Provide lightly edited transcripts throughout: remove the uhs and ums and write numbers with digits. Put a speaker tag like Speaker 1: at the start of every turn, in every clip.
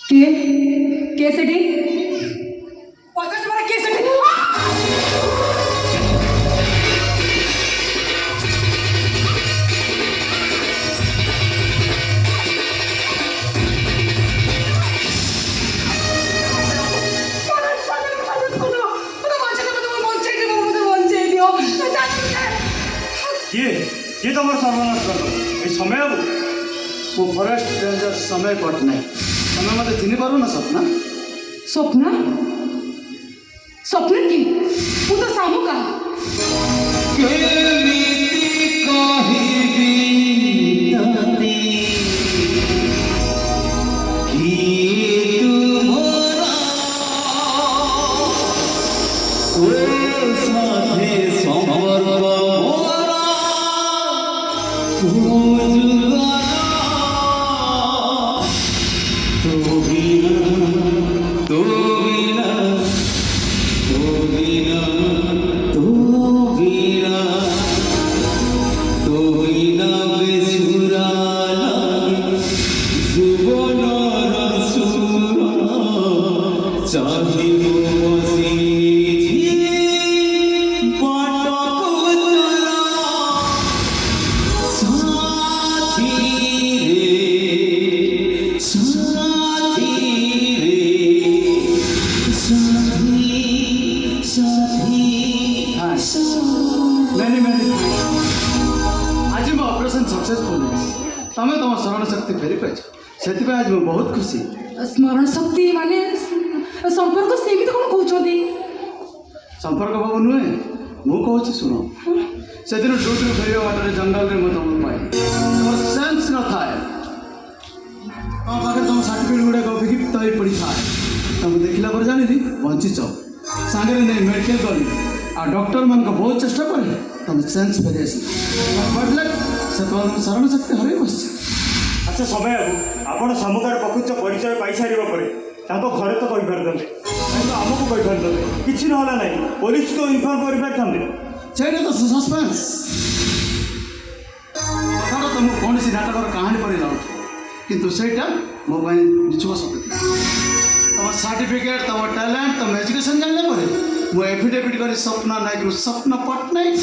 Speaker 1: କିଏ କିଏ ସେଠି ପଚାଶ ବାର କିଏ ସେଠି
Speaker 2: किए किए तुम सर्वनाश कर ये समय अब
Speaker 3: वो फॉरेस्ट रेंजर समय पटनायक तुम्हें मत चिन्ह पार ना सपना
Speaker 1: स्वप्न स्वप्न की वो तो सामू का
Speaker 3: आज मो ऑपरेशन सक्सेसफुल तमें तुम स्मरण शक्ति फेरी पाइछ से आज मैं बहुत खुशी
Speaker 1: स्मरण शक्ति माने संपर्क सेमित कौन कहते
Speaker 3: संपर्क बाबू नुहे मु कहूँ शुण से दिन ड्यूटी फेर बाटर जंगल में तुम पाई तुम सेन्स न थाए तुम पाखे तुम सर्टिफिकेट गुड़ाक विक्षिप्त हो पड़ी थाए तुम देखला पर जानी बंचीच सांगे नहीं मेडिकल गली आ डॉक्टर मान को बहुत चेष्टा करे तुम सेन्स फेरी आस पड़े से तुम शरण शक्ति हर बस
Speaker 2: अच्छा समय अब आपण समुदाय प्रकृत परिचय पाई सारे घरे तो कही पारे आमको कही पारे कि ना ना पुलिस को इनफर्म कर पारे
Speaker 3: से तो सस्पेंस कथा तुम कौन सी नाटक कहानी पर लाउ किंतु सेटा मो निचुक सत्य तुम सर्टिफिकेट तुम टैलेंट तुम एजुकेशन जानले पर मु एफिडेविट कर सपना नायक स्वप्न पटनायक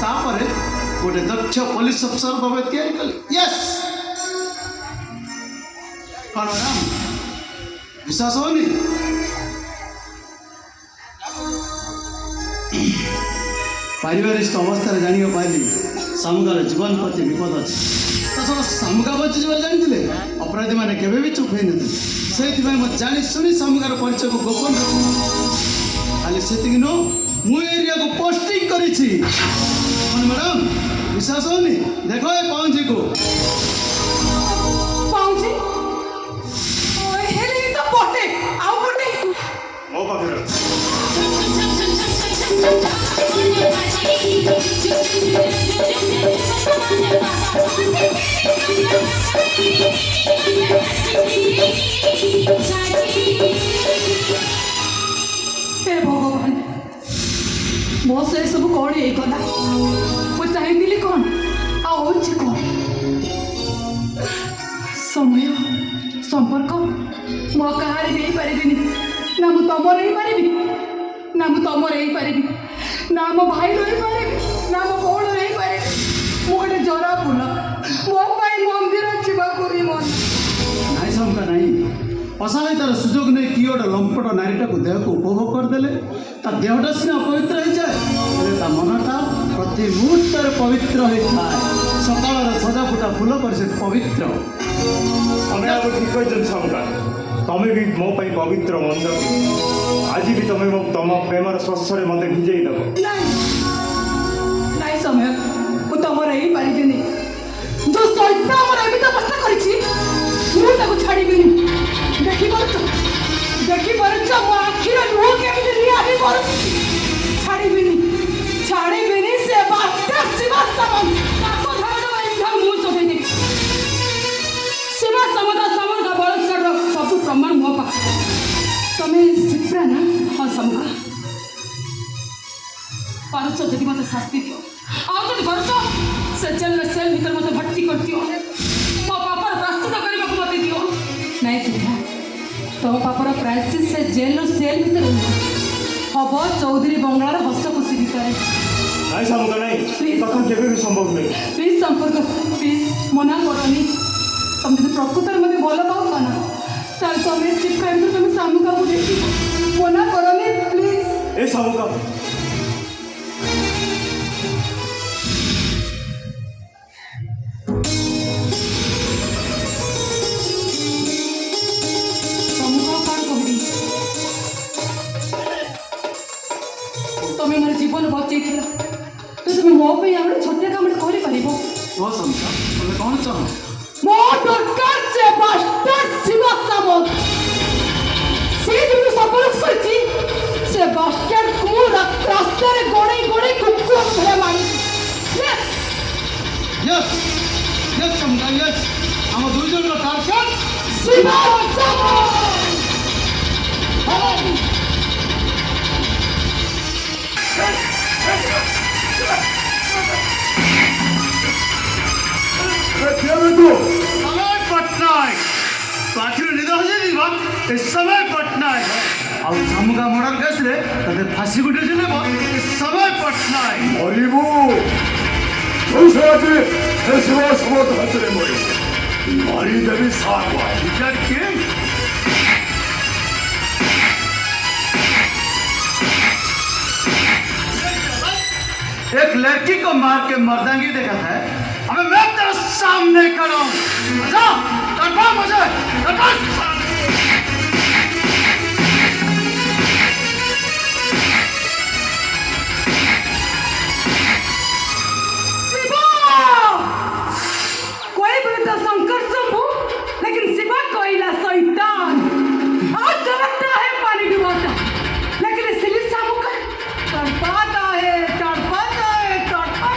Speaker 3: आउे गोटे दक्ष पुलिस अफसर भाव तैयारी कली यस कौन मैडम विश्वास होनी पारिवारिक अवस्था जान पारि सामुगार जीवन प्रति विपद अच्छे तो सब सामुगा बची जानी अपराधी मैंने केवे भी चुप होती से जानी शुणी सामुगार परिचय को गोपन खाली से नु मु एरिया को पोस्टिंग करी मैडम विश्वास होनी देखो ये पाउंजी को
Speaker 1: पाउंजी हेले तो पोटे आउ पोटे
Speaker 2: मो पाखे
Speaker 1: हे भगवान मो से सब कौन ये कला वो चाहिए कौन आउची कौन समय संपर्क मो कहानी नहीं पारिबिनी ना मु तुम नहीं पारिबी ना मु तुम नहीं पारिबी ना मो भाई रही पारिबी ना मो कौन नहीं पारिबी मो गोटे जरा फुल मो पाई मंदिर जीवाको भी मन
Speaker 3: नाई शंका नहीं असहायतार सुजोग नहीं कि गोटे लंपट नारीटा को देह को उपभोग करदे ता देहटा सीना अपवित्र हो जाए ता मनटा प्रति मुहूर्त पवित्र होता है सकाल सजा फुटा फूल पर से पवित्र
Speaker 2: समय अब ठीक कहते समुदाय तुम्हें भी मो पाई पवित्र मंदिर आज भी तुम्हें तुम प्रेमर स्पर्शे मत भिजई देव
Speaker 1: नहीं समय मु तुम रही पारिबिनी जो सैता मोर एमित अवस्था करिछि मु ताको छाड़ीबिनी देखि पारुछ मो आखिर लुह केमिति रियाबी करू छाड़ीबिनी से बात्या शिवा समन ताको धारण इंधा मु चोबेनी शिवा समदा समन का बलात्कार पारुछ जदि मते शास्ति दियो आ जदि पारुछ से जेल सेल भीतर मते भर्ती कर दियो मो पापर प्रस्तुत करबा को मते दियो नहीं सुधा तम पापर प्रायश्चित से जेल सेल भीतर हब चौधरी बंगलार हस खुशी भीतर
Speaker 2: नहीं सामुका नहीं कथा केबे भी संभव नहीं
Speaker 1: प्लीज संपर्क प्लीज मना करनी तुम जब प्रकृतर मते भल पाओ ना ताल तुम चिप कर तुम सामुका को देखी मना करनी प्लीज
Speaker 2: ए सामुका
Speaker 1: तुम्हें मोर जीवन बचे तो तुम मो पे आगे छोटे काम कर पारिबो
Speaker 3: कह समझा तुम्हें कौन चाह
Speaker 1: मो दरकार से बास्टर शिव सामंत से जो सपोर्ट करछि से बास्टर को रास्ता रे गोड़े गोड़े कुकुर भले मारी यस
Speaker 3: यस यस समझा यस हम दुई जन टारगेट
Speaker 1: शिव सामंत हेलो
Speaker 3: समय पटनायक तो आखिर निद हो जाए समय पटनायक ଆଉ ଶାମୁକା ମର୍ଡର କେସ୍ରେ ତତେ ଫାଶୀ ଗୁଟେ ନେବ समय पटनायक
Speaker 4: ମରିବୁ କୌଶଳ ଅଛି ଏ ଶିବ ସମତ ହାତରେ ମରିବୁ ମାରିଦେବି ସାଗୁଆ
Speaker 3: रिचर्ड किंग एक लड़की को मार के मर्दांगी देखा है अबे मैं तेरे सामने खड़ा हूं मजा तड़पा मुझे तड़पा
Speaker 1: कोई भी तो संकट शंभु लेकिन शिवा कोयला शैतान आज जलता है पानी डुबाता लेकिन इसलिए सामुका तड़पाता है तड़पाता है तड़पा